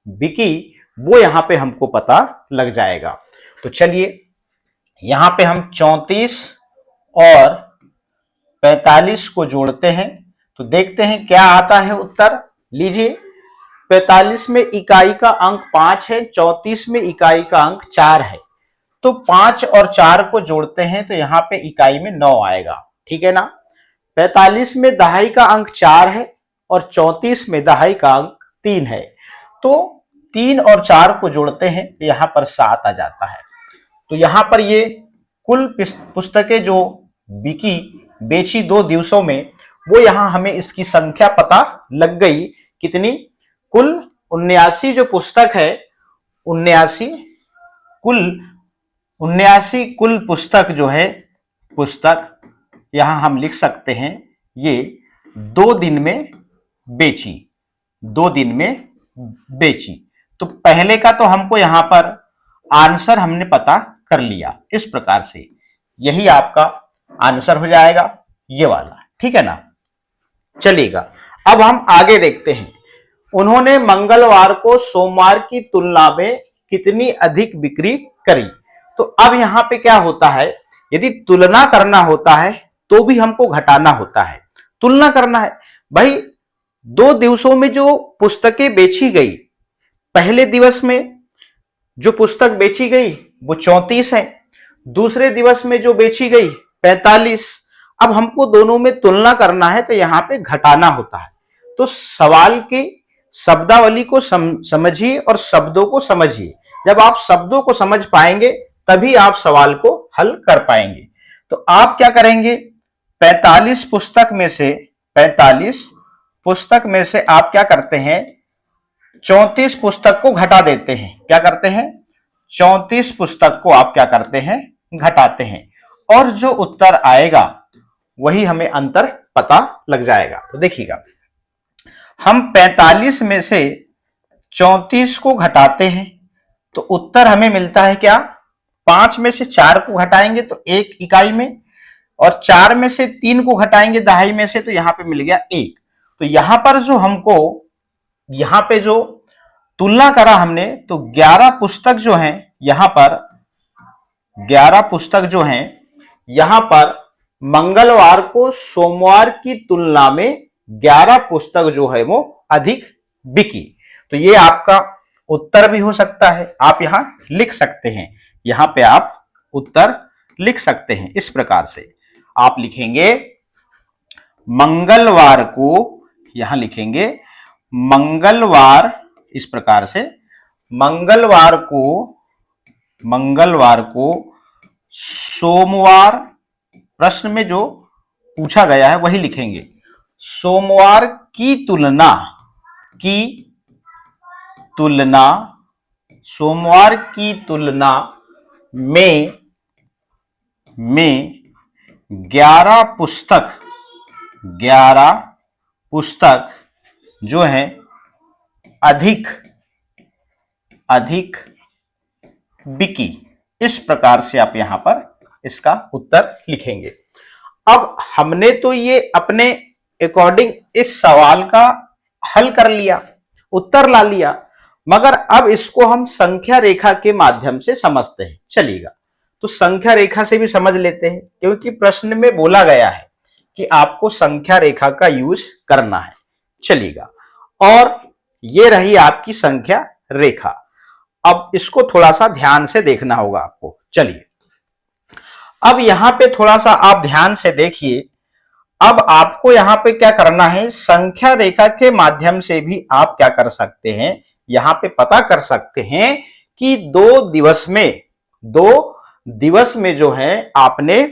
बिकी वो यहां पे हमको पता लग जाएगा। तो चलिए यहां पे हम 34 और 45 को जोड़ते हैं, तो देखते हैं क्या आता है उत्तर। लीजिए 45 में इकाई का अंक 5 है, 34 में इकाई का अंक 4 है। तो 5 और 4 को जोड़ते हैं तो यहां पे इकाई में 9 आएगा, ठीक है ना। 45 में दहाई का अंक 4 है और 34 में दहाई का अंक 3 है। तो 3 और 4 को जोड़ते हैं तो यहां पर 7 आ जाता है। तो यहां पर ये कुल पुस्तकें जो बिकी, बेची 2 दिवसों में, वो यहां हमें इसकी संख्या पता लग गई, कितनी, कुल 79 जो पुस्तक है, 79 कुल पुस्तक जो है, पुस्तक यहां हम लिख सकते हैं ये 2 दिन में बेची, 2 दिन में बेची। तो पहले का तो हमको यहां पर आंसर हमने पता कर लिया, इस प्रकार से यही आपका आंसर हो जाएगा, ये वाला, ठीक है ना। चलिएगा अब हम आगे देखते हैं। उन्होंने मंगलवार को सोमवार की तुलना में कितनी अधिक बिक्री करी। तो अब यहां पे क्या होता है, यदि तुलना करना होता है तो भी हमको घटाना होता है, तुलना करना है भाई। 2 दिवसों में जो पुस्तकें बेची गई, पहले दिवस में जो पुस्तक बेची गई वो 34 है, दूसरे दिवस में जो बेची गई 45। अब हमको दोनों में तुलना करना है तो यहां पे घटाना होता है। तो सवाल की शब्दावली को समझिए और शब्दों को समझिए। जब आप शब्दों को समझ पाएंगे तभी आप सवाल को हल कर पाएंगे। तो आप क्या करेंगे, 45 पुस्तक में से, 45 पुस्तक में से आप क्या करते हैं, 34 पुस्तक को घटा देते हैं। क्या करते हैं, 34 पुस्तक को आप क्या करते हैं, घटाते हैं, और जो उत्तर आएगा वही हमें अंतर पता लग जाएगा। तो देखिएगा हम 45 में से 34 को घटाते हैं तो उत्तर हमें मिलता है क्या, 5 में से 4 को घटाएंगे तो 1 इकाई में, और 4 में से 3 को घटाएंगे दहाई में से, तो यहां पे मिल गया 1। तो यहां पर जो हमको, यहां पे जो तुलना करा हमने, तो 11 पुस्तक जो हैं यहां पर, 11 पुस्तक जो हैं यहां पर मंगलवार को सोमवार की तुलना में 11 पुस्तक जो है वो अधिक बिकी। तो ये आपका उत्तर भी हो सकता है, आप यहां लिख सकते हैं, यहां पे आप उत्तर लिख सकते हैं। इस प्रकार से आप लिखेंगे मंगलवार को, यहां लिखेंगे मंगलवार, इस प्रकार से मंगलवार को सोमवार, प्रश्न में जो पूछा गया है वही लिखेंगे, सोमवार की तुलना, सोमवार की तुलना में 11 पुस्तक जो है अधिक बिकी। इस प्रकार से आप यहां पर इसका उत्तर लिखेंगे। अब हमने तो ये अपने अकॉर्डिंग इस सवाल का हल कर लिया, उत्तर ला लिया, मगर अब इसको हम संख्या रेखा के माध्यम से समझते हैं। चलिएगा तो संख्या रेखा से भी समझ लेते हैं, क्योंकि प्रश्न में बोला गया है कि आपको संख्या रेखा का यूज करना है। चलिएगा, और ये रही आपकी संख्या रेखा। अब इसको थोड़ा सा ध्यान से देखना होगा आपको। चलिए, अब यहां पे थोड़ा सा आप ध्यान से देखिए। अब आपको यहां पे क्या करना है, संख्या रेखा के माध्यम से भी आप क्या कर सकते हैं, यहां पे पता कर सकते हैं कि दो दिवस में जो है आपने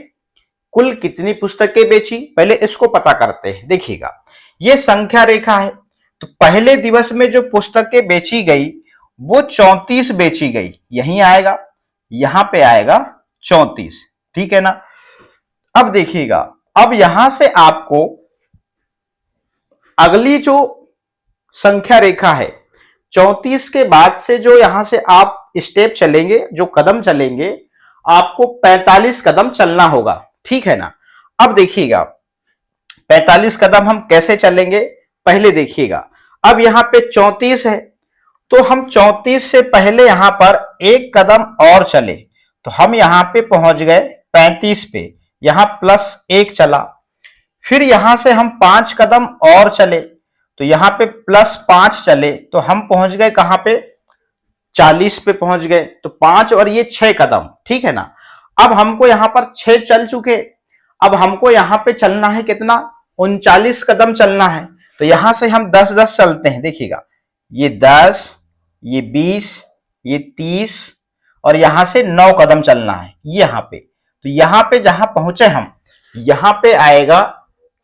कुल कितनी पुस्तकें बेची। पहले इसको पता करते हैं। देखिएगा, ये संख्या रेखा है, तो पहले दिवस में जो पुस्तकें बेची गई वो 34 बेची गई। यहीं आएगा, यहां पे आएगा 34, ठीक है ना। अब देखिएगा, अब यहां से आपको अगली जो संख्या रेखा है, 34 के बाद से जो यहां से आप स्टेप चलेंगे, जो कदम चलेंगे, आपको 45 कदम चलना होगा, ठीक है ना। अब देखिएगा 45 कदम हम कैसे चलेंगे, पहले देखिएगा। अब यहां पे 34 है, तो हम 34 से पहले यहां पर एक कदम और चले, तो हम यहां पे पहुंच गए 35 पे, यहां +1 चला। फिर यहां से हम 5 कदम और चले, तो यहां पे +5 चले, तो हम पहुंच गए कहां पे, 40 पे पहुंच गए। तो 5 और ये 6 कदम, ठीक है ना। अब हमको यहां पर 6 चल चुके, अब हमको यहां पे चलना है कितना, 39 कदम चलना है। तो यहां से हम 10-10 चलते हैं। देखिएगा, ये 10, ये 20, ये 30, और यहां से 9 कदम चलना है यहां पे। तो यहां पे जहां पहुंचे हम, यहां पे आएगा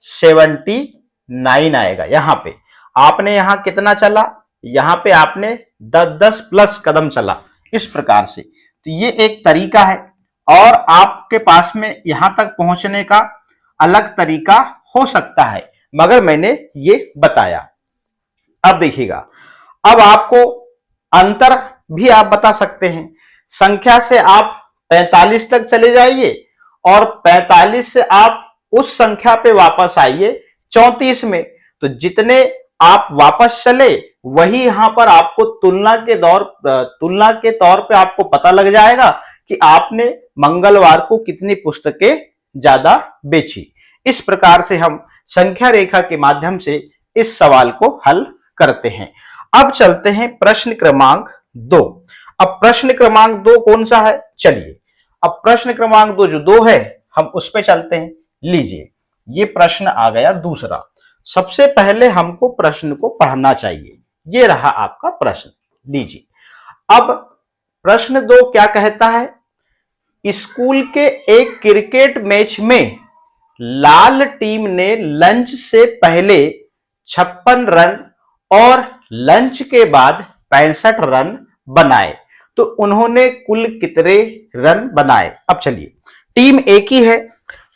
79 आएगा। यहां पे आपने यहां कितना चला, यहां पे आपने 10-10 प्लस कदम चला, इस प्रकार से। तो ये एक तरीका है, और आपके पास में यहां तक पहुंचने का अलग तरीका हो सकता है, मगर मैंने ये बताया। अब देखिएगा, अब आपको अंतर भी आप बता सकते हैं। संख्या से आप 45 तक चले जाइए, और 45 से आप उस संख्या पे वापस आइए 34 में। तो जितने आप वापस चले, वही यहां पर आपको तुलना के तौर पे आपको पता लग जाएगा कि आपने मंगलवार को कितनी पुस्तकें ज्यादा बेची। इस प्रकार से हम संख्या रेखा के माध्यम से इस सवाल को हल करते हैं। अब चलते हैं प्रश्न क्रमांक 2। अब प्रश्न क्रमांक 2 कौन सा है, चलिए अब प्रश्न क्रमांक 2 जो 2 है, हम उस पे चलते हैं। लीजिए, ये प्रश्न आ गया दूसरा। सबसे पहले हमको प्रश्न को पढ़ना चाहिए। ये रहा आपका प्रश्न, लीजिए। अब प्रश्न 2 क्या कहता है, स्कूल के एक क्रिकेट मैच में लाल टीम ने लंच से पहले 56 रन और लंच के बाद 65 रन बनाए, तो उन्होंने कुल कितने रन बनाए। अब चलिए, टीम एक ही है,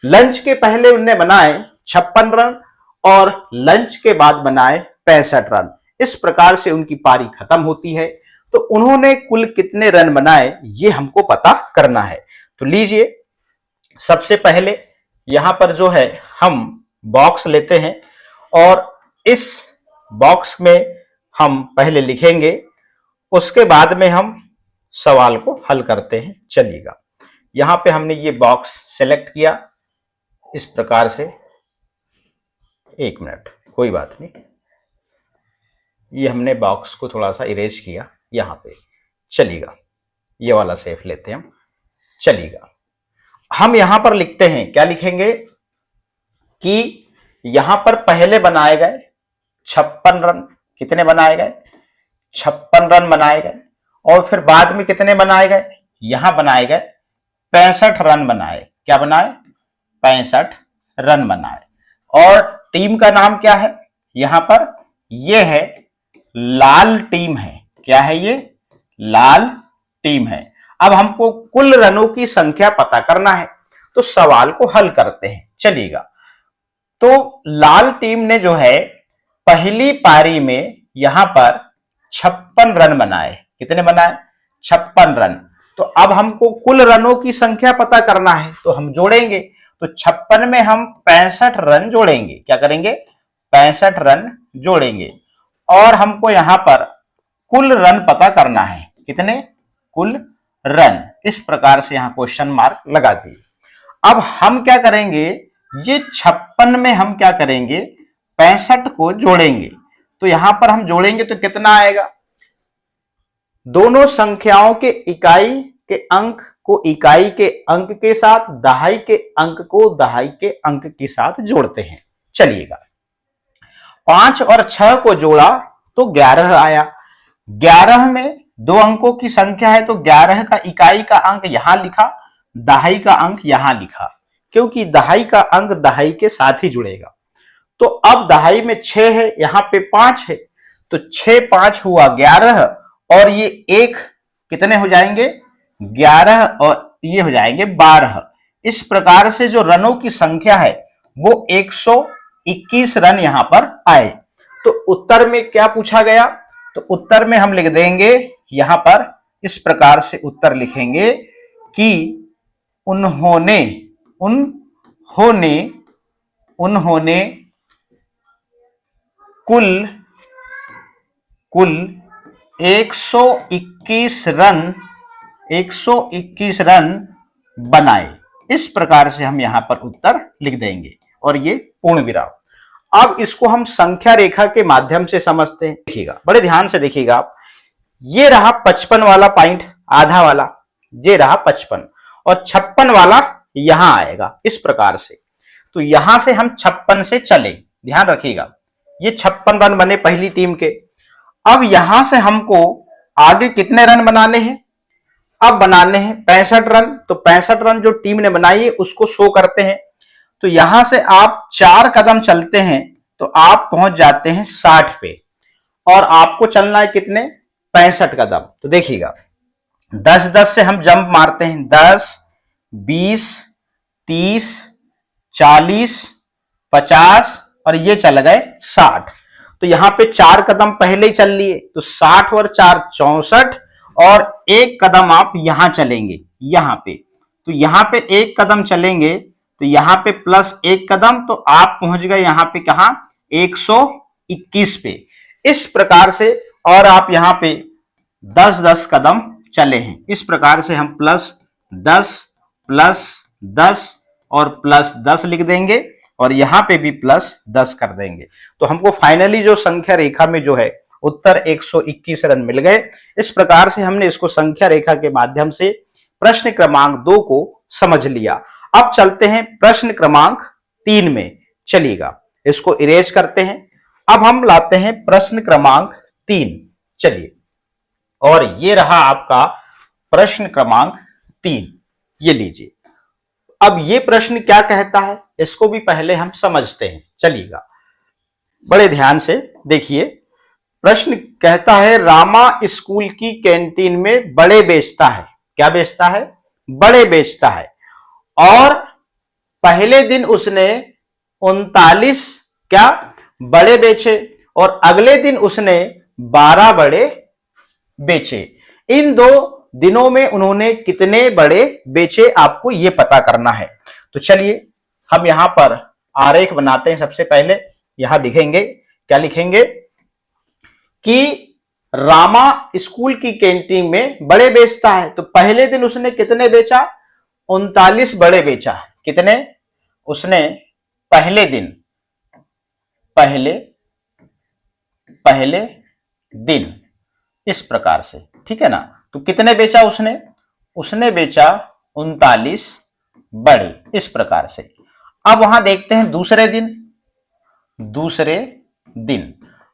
लंच के पहले उन्होंने बनाए 56 रन और लंच के बाद बनाए 65 रन। इस प्रकार से उनकी पारी खत्म होती है। तो उन्होंने कुल कितने रन बनाए, ये हमको पता करना है। तो लीजिए, सबसे पहले यहां पर जो है हम बॉक्स लेते हैं, और इस बॉक्स में हम पहले लिखेंगे, उसके बाद में हम सवाल को हल करते हैं। चलिएगा, यहां पे हमने ये बॉक्स सेलेक्ट किया इस प्रकार से। एक मिनट, कोई बात नहीं, ये हमने बॉक्स को थोड़ा सा इरेज किया यहां पे। चलिएगा, ये वाला सेफ लेते हैं हम। चलिएगा, हम यहां पर लिखते हैं, क्या लिखेंगे कि यहां पर पहले बनाए गए 56 रन, कितने बनाए गए, 56 रन बनाए गए। और फिर बाद में कितने बनाए गए, यहां बनाए गए 65 रन बनाए। क्या बनाए, 65 रन बनाए। और टीम का नाम क्या है, यहां पर यह है लाल टीम है। क्या है ये, लाल टीम है। अब हमको कुल रनों की संख्या पता करना है, तो सवाल को हल करते हैं। चलिएगा, तो लाल टीम ने जो है पहली पारी में यहां पर 56 रन बनाए। कितने बनाए, 56 रन। तो अब हमको कुल रनों की संख्या पता करना है, तो हम जोड़ेंगे। तो 56 में हम 65 रन जोड़ेंगे। क्या करेंगे, 65 रन जोड़ेंगे। और हमको यहां पर कुल रन पता करना है, कितने, कुल रन। इस प्रकार से यहां क्वेश्चन मार्क लगा दिए। अब हम क्या करेंगे, ये 56 में हम क्या करेंगे, 65 को जोड़ेंगे। तो यहां पर हम जोड़ेंगे तो कितना आएगा, दोनों संख्याओं के इकाई के अंक को इकाई के अंक के साथ, दहाई के अंक को दहाई के अंक के साथ जोड़ते हैं। चलिएगा, 5 और 6 को जोड़ा तो 11 आया। 11 में दो अंकों की संख्या है, तो 11 का इकाई का अंक यहां लिखा, दहाई का अंक यहां लिखा, क्योंकि दहाई का अंक दहाई के साथ ही जुड़ेगा। तो अब दहाई में 6 है, यहां पे 5 है, तो 6 5 हुआ 11, और ये एक कितने हो जाएंगे, 11, और ये हो जाएंगे 12। इस प्रकार से जो रनों की संख्या है वो 121 रन यहां पर आए। तो उत्तर में क्या पूछा गया, तो उत्तर में हम लिख देंगे यहां पर इस प्रकार से उत्तर लिखेंगे कि उन्होंने उन्होंने उन्होंने कुल 121 रन बनाए। इस प्रकार से हम यहां पर उत्तर लिख देंगे, और ये पूर्ण विराम। अब इसको हम संख्या रेखा के माध्यम से समझते हैं। देखिएगा, बड़े ध्यान से देखिएगा आप, ये रहा 55 वाला पॉइंट, आधा वाला, ये रहा 55, और 56 वाला यहां आएगा इस प्रकार से। तो यहां से हम 56 से चले, ध्यान रखिएगा, ये 56 रन बने पहली टीम के। अब यहां से हमको आगे कितने रन बनाने हैं, अब बनाने हैं 65 रन। तो 65 रन जो टीम ने बनाई है उसको शो करते हैं। तो यहां से आप 4 कदम चलते हैं तो आप पहुंच जाते हैं 60 पे, और आपको चलना है कितने, 65 कदम। तो देखिएगा, 10-10 से हम जंप मारते हैं, 10 20 30 40 50, और ये चल गए 60। तो यहां पे 4 कदम पहले ही चल लिए, तो 60 और 4 64, और एक कदम आप यहां चलेंगे, यहां पे। तो यहां पे एक कदम चलेंगे तो यहां पे प्लस एक कदम, तो आप पहुंच गए यहां पे कहां, 121 पे। इस प्रकार से, और आप यहां पे 10-10 कदम चले हैं। इस प्रकार से हम +10 +10 और +10 लिख देंगे, और यहां पे भी +10 कर देंगे। तो हमको फाइनली जो संख्या रेखा में जो है उत्तर 121 रन मिल गए। इस प्रकार से हमने इसको संख्या रेखा के माध्यम से प्रश्न क्रमांक 2 को समझ लिया। अब चलते हैं प्रश्न क्रमांक 3 में। चलिएगा, इसको इरेज करते हैं। अब हम लाते हैं प्रश्न क्रमांक 3। चलिए, और ये रहा आपका प्रश्न क्रमांक 3, ये लीजिए। अब ये प्रश्न क्या कहता है, इसको भी पहले हम समझते हैं। चलिएगा, बड़े ध्यान से देखिए। प्रश्न कहता है, रामा स्कूल की कैंटीन में बड़े बेचता है। क्या बेचता है, बड़े बेचता है, और पहले दिन उसने 39 क्या बड़े बेचे, और अगले दिन उसने 12 बड़े बेचे। इन 2 दिनों में उन्होंने कितने बड़े बेचे, आपको यह पता करना है। तो चलिए, हम यहां पर आरेख बनाते हैं। सबसे पहले यहां लिखेंगे, क्या लिखेंगे कि रामा स्कूल की कैंटीन में बड़े बेचता है। तो पहले दिन उसने कितने बेचा, 39 बड़े बेचा। कितने, उसने पहले दिन, पहले दिन, इस प्रकार से, ठीक है ना। तो कितने बेचा उसने बेचा 39 बड़े, इस प्रकार से। अब वहां देखते हैं दूसरे दिन।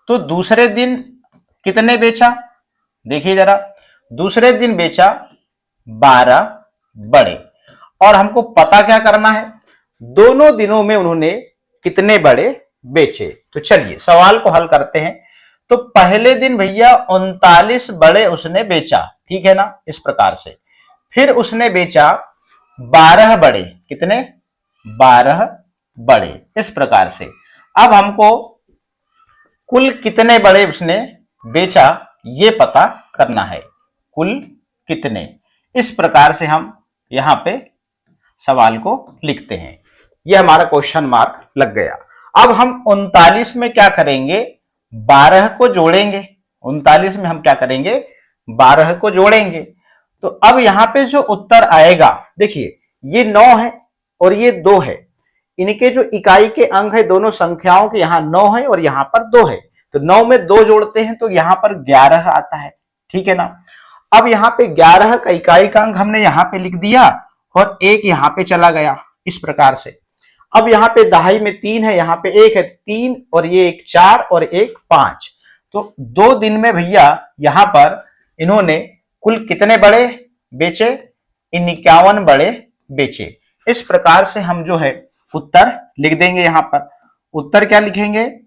तो दूसरे दिन कितने बेचा, देखिए जरा, दूसरे दिन बेचा 12 बड़े। और हमको पता क्या करना है, दोनों दिनों में उन्होंने कितने बड़े बेचे। तो चलिए सवाल को हल करते हैं। तो पहले दिन भैया 39 बड़े उसने बेचा, ठीक है ना, इस प्रकार से। फिर उसने बेचा 12 बड़े, कितने, 12 बड़े, इस प्रकार से। अब हमको कुल कितने बड़े उसने बेचा ये पता करना है, कुल कितने। इस प्रकार से हम यहां पे सवाल को लिखते हैं। यह हमारा क्वेश्चन मार्क लग गया। अब हम 39 में क्या करेंगे, 12 को जोड़ेंगे। 39 में हम क्या करेंगे, 12 को जोड़ेंगे। तो अब यहां पे जो उत्तर आएगा, देखिए ये 9 है और ये 2 है, इनके जो इकाई के अंक है दोनों संख्याओं के, यहां 9 है और यहां पर 2 है, तो 9 में 2 जोड़ते हैं तो यहां पर 11 आता है, ठीक है ना। अब यहाँ पे 11 का इकाई का अंक हमने यहाँ पे लिख दिया और एक यहाँ पे चला गया इस प्रकार से। अब यहाँ पे दहाई में 3 है, यहाँ पे 1 है, 3 और ये एक 4 और एक 5, तो 2 दिन में भैया यहाँ पर इन्होंने कुल कितने बड़े बेचे? 51 बड़े बेचे। इस प्रकार से हम जो है उत्तर लिख देंगे। यहाँ पर उत्तर क्या लिखेंगे?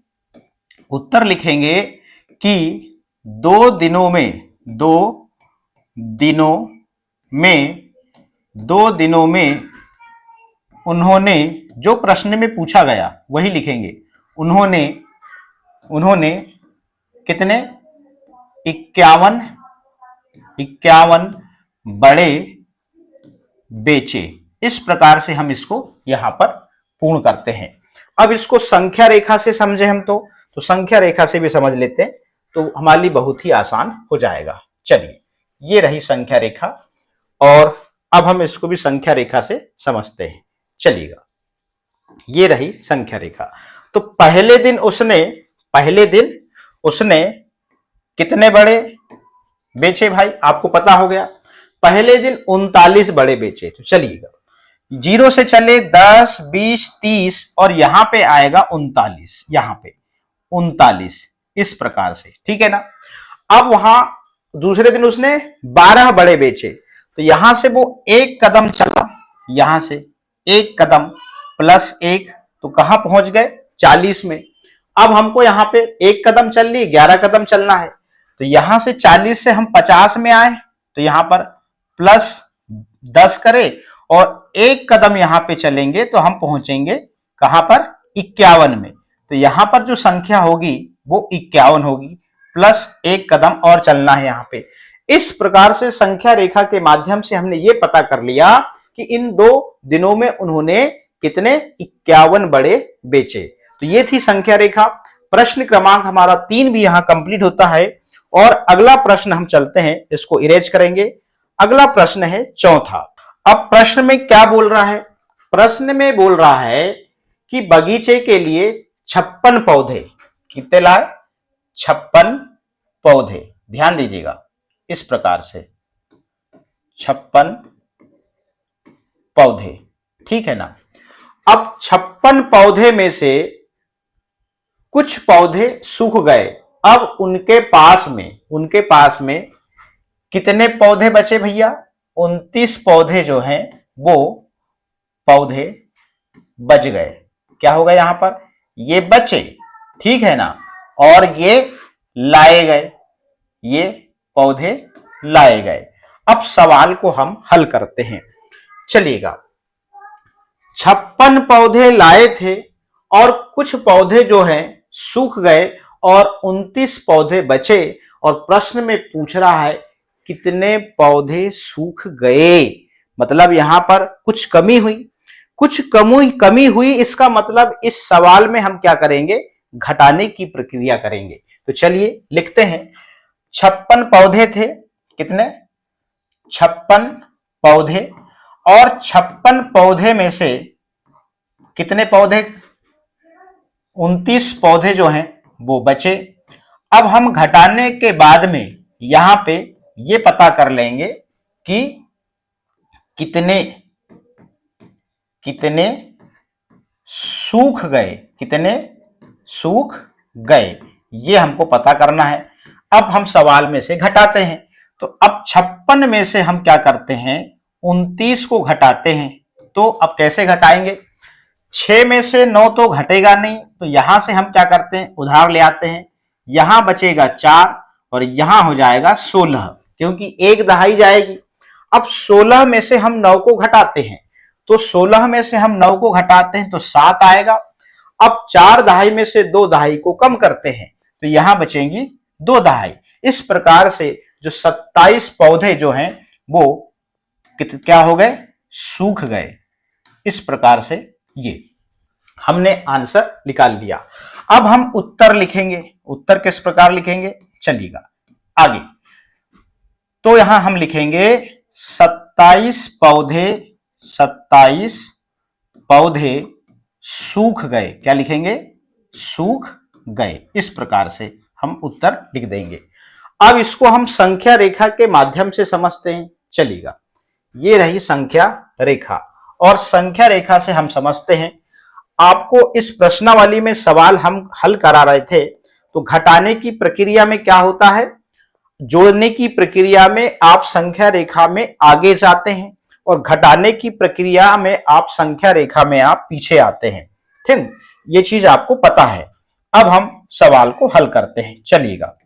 उत्तर लिखेंगे कि 2 दिनों में 2 दिनों में उन्होंने, जो प्रश्न में पूछा गया वही लिखेंगे, उन्होंने कितने? 51 बड़े बेचे। इस प्रकार से हम इसको यहां पर पूर्ण करते हैं। अब इसको संख्या रेखा से समझे हम तो संख्या रेखा से भी समझ लेते हैं तो हमारे लिए बहुत ही आसान हो जाएगा। चलिए, ये रही संख्या रेखा और अब हम इसको भी संख्या रेखा से समझते हैं। चलिएगा, ये रही संख्या रेखा। तो पहले दिन उसने कितने बड़े बेचे भाई? आपको पता हो गया, पहले दिन 39 बड़े बेचे। तो चलिएगा, 0 से चले 10, 20, 30 और यहां पे आएगा 39, यहां पे 39 इस प्रकार से, ठीक है ना। अब वहां दूसरे दिन उसने 12 बड़े बेचे, तो यहां से वो एक कदम चला, यहां से एक कदम प्लस 1, तो कहां पहुंच गए? 40 में। अब हमको यहां पे एक कदम चल ली, 11 कदम चलना है, तो यहां से 40 से हम 50 में आए, तो यहां पर प्लस 10 करें और एक कदम यहां पे चलेंगे तो हम पहुंचेंगे कहां पर? 51 में। तो यहां पर जो संख्या होगी वो 51 होगी, प्लस एक कदम और चलना है यहां पे। इस प्रकार से संख्या रेखा के माध्यम से हमने ये पता कर लिया कि इन 2 दिनों में उन्होंने कितने? 51 बड़े बेचे। तो ये थी संख्या रेखा। प्रश्न क्रमांक हमारा 3 भी यहां कंप्लीट होता है और अगला प्रश्न हम चलते हैं, इसको इरेज करेंगे। अगला प्रश्न है चौथा। अब प्रश्न में क्या बोल रहा है? प्रश्न में बोल रहा है कि बगीचे के लिए 56 पौधे, कितने लाए? 56 पौधे। ध्यान दीजिएगा, इस प्रकार से 56 पौधे, ठीक है ना। अब 56 पौधे में से कुछ पौधे सूख गए, अब उनके पास में कितने पौधे बचे भैया? 29 पौधे जो हैं वो पौधे बच गए। क्या होगा यहां पर? ये बचे, ठीक है ना, और ये लाए गए, ये पौधे लाए गए। अब सवाल को हम हल करते हैं। चलिएगा, 56 पौधे लाए थे और कुछ पौधे जो हैं सूख गए और 29 पौधे बचे, और प्रश्न में पूछ रहा है कितने पौधे सूख गए। मतलब यहां पर कुछ कमी हुई, इसका मतलब इस सवाल में हम क्या करेंगे? घटाने की प्रक्रिया करेंगे। तो चलिए लिखते हैं, 56 पौधे थे, कितने? 56 पौधे, और 56 पौधे में से कितने पौधे? 29 पौधे जो हैं वो बचे। अब हम घटाने के बाद में यहां पे ये पता कर लेंगे कि कितने सूख गए, ये हमको पता करना है। अब हम सवाल में से घटाते हैं, तो अब 56 में से हम क्या करते हैं? 29 को घटाते हैं। तो अब कैसे घटाएंगे? 6 में से 9 तो घटेगा नहीं, तो यहां से हम क्या करते हैं? उधार ले आते हैं। यहां बचेगा 4 और यहां हो जाएगा 16, क्योंकि एक दहाई जाएगी। अब 16 में से हम 9 को घटाते हैं, तो 16 में से हम 9 को घटाते हैं तो 7 आएगा। अब 4 दहाई में से 2 दहाई को कम करते हैं, तो यहां बचेंगी 2 दहाई। इस प्रकार से जो 27 पौधे जो हैं वो क्या हो गए? सूख गए। इस प्रकार से ये हमने आंसर निकाल लिया। अब हम उत्तर लिखेंगे। उत्तर किस प्रकार लिखेंगे? चलिएगा आगे। तो यहां हम लिखेंगे 27 पौधे सूख गए। क्या लिखेंगे? सूख गए। इस प्रकार से हम उत्तर लिख देंगे। अब इसको हम संख्या रेखा के माध्यम से समझते हैं। चलिएगा, ये रही संख्या रेखा, और संख्या रेखा से हम समझते हैं। आपको इस प्रश्नावली में सवाल हम हल करा रहे थे, तो घटाने की प्रक्रिया में क्या होता है, जोड़ने की प्रक्रिया में आप संख्या रेखा में आगे जाते हैं, और घटाने की प्रक्रिया में आप संख्या रेखा में आप पीछे आते हैं। ठीक, ये चीज आपको पता है। अब हम सवाल को हल करते हैं। चलिएगा,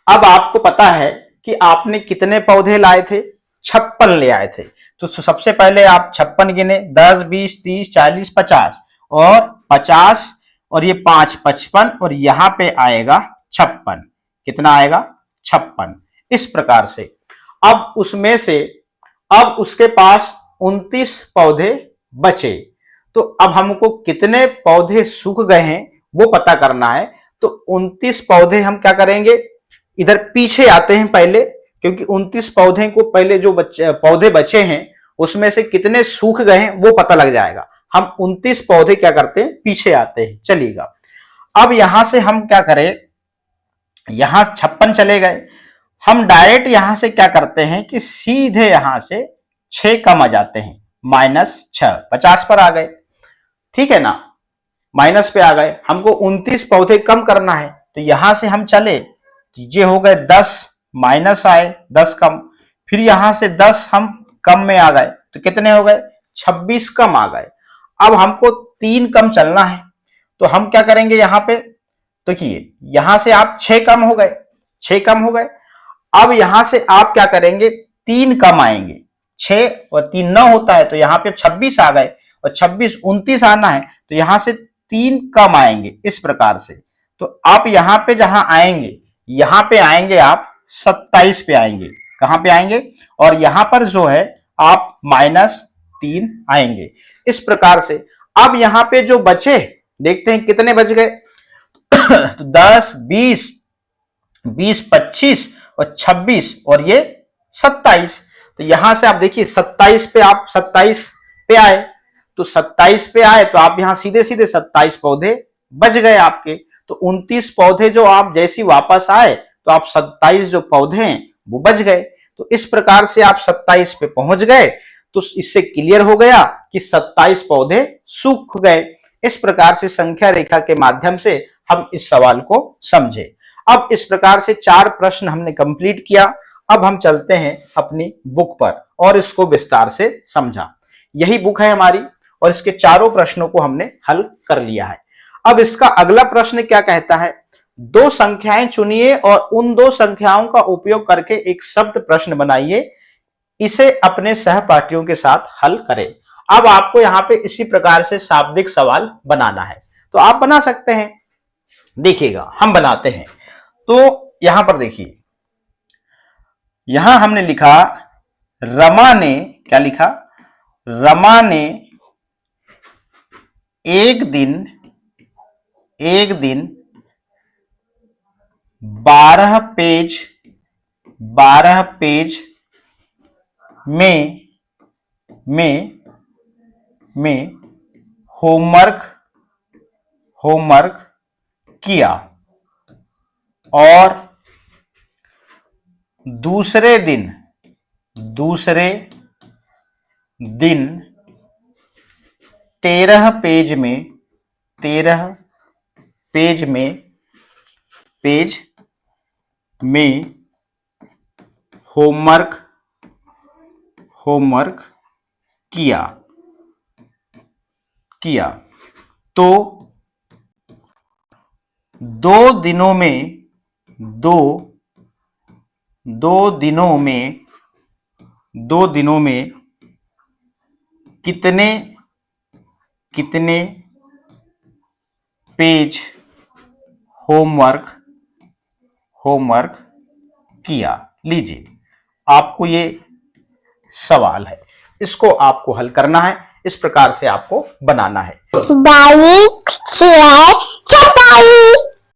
अब आपको पता है कि आपने कितने पौधे लाए थे? 56 ले आए थे। तो सबसे पहले आप 56 गिने, 10, 20, 30, 40, 50, और 50 और ये 5, 55, और यहां पे आएगा 56। कितना आएगा? 56। इस प्रकार से अब उसमें से अब उसके पास 29 पौधे बचे। तो अब हमको कितने पौधे सूख गए हैं वो पता करना है। तो 29 पौधे हम क्या करेंगे, इधर पीछे आते हैं पहले, क्योंकि 29 पौधे को पहले जो पौधे बचे हैं उसमें से कितने सूख गए हैं वो पता लग जाएगा। हम 29 पौधे क्या करते हैं, पीछे आते हैं। चलिएगा, अब यहां से हम क्या करें, यहां 56 चले गए, हम डायरेक्ट यहां से क्या करते हैं कि सीधे यहां से 6 कम आ जाते हैं, -6, 50 पर आ गए। ठीक है ना, माइनस पे आ गए। हमको 29 पौधे कम करना है, तो यहां से हम चले, ये हो गए 10, माइनस आए 10 कम, फिर यहां से 10 हम कम में आ गए, तो कितने हो गए? 26 कम आ गए। अब हमको 3 कम चलना है, तो हम क्या करेंगे यहां पे, देखिए यहां से आप 6 कम हो गए, 6 कम हो गए। अब यहां से आप क्या करेंगे, 3 कम आएंगे, 6 और 3 9 होता है, तो यहां पे 26 आ गए, और 26 29 आना है, तो यहां से 3 कम आएंगे। इस प्रकार से तो आप यहां पे जहां आएंगे, यहां पे आएंगे आप 27 पे आएंगे। कहां पे आएंगे? और यहां पर जो है आप -3 आएंगे। इस प्रकार से अब यहां पे जो बचे, देखते हैं कितने बच गए। तो 10, 20, 25 और 26 और ये 27। तो यहां से आप देखिए 27 पे, आप 27 पे आए, तो 27 पे आए तो आप यहां सीधे सीधे 27 पौधे बच गए आपके। तो 29 पौधे जो आप जैसी वापस आए, तो आप 27 जो पौधे हैं वो बच गए। तो इस प्रकार से आप 27 पे पहुंच गए। तो इससे क्लियर हो गया कि 27 पौधे सूख गए। इस प्रकार से संख्या रेखा के माध्यम से हम इस सवाल को समझे। अब इस प्रकार से 4 प्रश्न हमने कंप्लीट किया। अब हम चलते हैं अपनी बुक पर और इसको विस्तार से समझा। यही बुक है हमारी, और इसके चारों प्रश्नों को हमने हल कर लिया है। अब इसका अगला प्रश्न क्या कहता है, 2 संख्याएं चुनिए और उन 2 संख्याओं का उपयोग करके एक शब्द प्रश्न बनाइए, इसे अपने सहपाठियों के साथ हल करें। अब आपको यहां पे इसी प्रकार से शाब्दिक सवाल बनाना है, तो आप बना सकते हैं। देखिएगा, हम बनाते हैं। तो यहां पर देखिए, यहां हमने लिखा रमा ने, क्या लिखा, रमा ने एक दिन 12 पेज में होमवर्क किया, और दूसरे दिन 13 पेज में होमवर्क किया। तो 2 दिनों में कितने पेज होमवर्क किया। लीजिए, आपको ये सवाल है, इसको आपको हल करना है। इस प्रकार से आपको बनाना है।